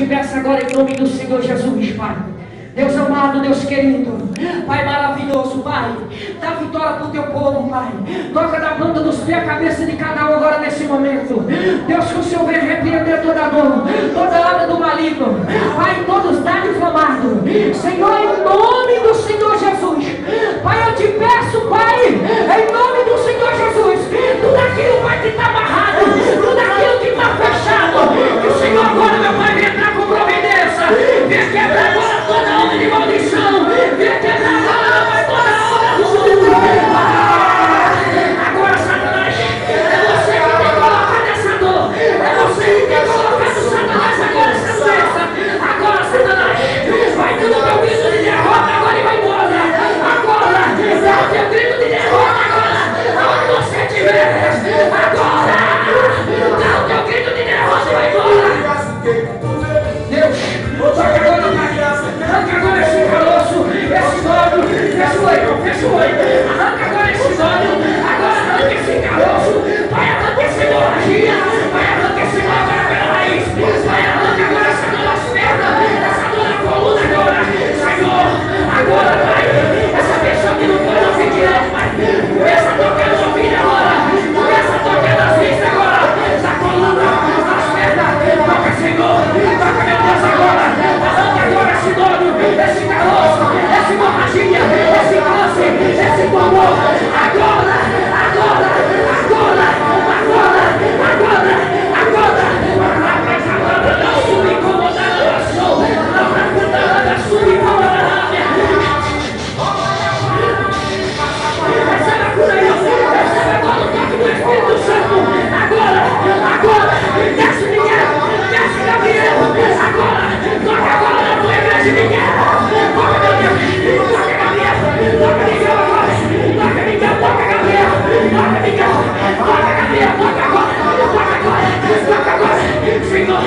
diversa agora em nome do Senhor Jesus, Pai. Deus amado, Deus querido, Pai maravilhoso, Pai, dá vitória para o teu povo, Pai. Toca da planta dos pés a cabeça de cada um agora nesse momento. Deus, que o Senhor venha repreender toda dor, toda obra do maligno, Pai, todos dados inflamados, Senhor, em nome do Senhor Jesus. Pai, eu te peço, Pai, em nome do Senhor Jesus, tudo aquilo, Pai, que está amarrado, tudo aquilo que está fechado, que o Senhor agora, meu Pai, venha entrar com providência, venha quebrar agora toda obra de maldição, venha quebrar agora, Pai, toda obra do mundo. Agora, Satanás, é você que tem colocado essa dor, é você que tem colocado Satanás agora essa doença. Agora, Satanás, vai dando teu grito de derrota agora e vai embora. Agora, dá o teu grito de derrota agora, aonde você estiver. Agora, dá o teu grito de derrota e vai embora. Deus, toca agora, Pai. Arranca agora esse caroço, esse nódulo, fecha o olho. Arranca agora esse nódulo, agora arranca esse caroço. Vai, arranca essa hemorragia, vai, arranca esse nó agora pela raiz. Vai, arranca agora essa dor nas pernas, essa dor na coluna agora. Senhor, agora, Pai, essa pessoa que não pode ouvir direto, Pai. Começa a tocar no ouvido agora, começa a tocar nas vistas agora, na coluna, nas pernas. Toca, Senhor, toca, meu Deus, agora. Arranca agora esse nódulo, esse caroço, essa hemorragia, esse câncer, esse tumor. Agora, agora, agora, agora, agora, agora. Não sube incomodada da sua, não sube incomodada da minha. Recebe a cura aí, recebe agora o toque do Espírito Santo. Agora, agora, desce Miguel, desce Gabriel. Agora, toca agora na tua igreja, Miguel. Toca, meu Deus, toca Gabriel, toca Miguel agora. Toca Miguel, toca Gabriel, toca Miguel, toca Gabriel, toca agora, toca agora, toca agora. Senhor,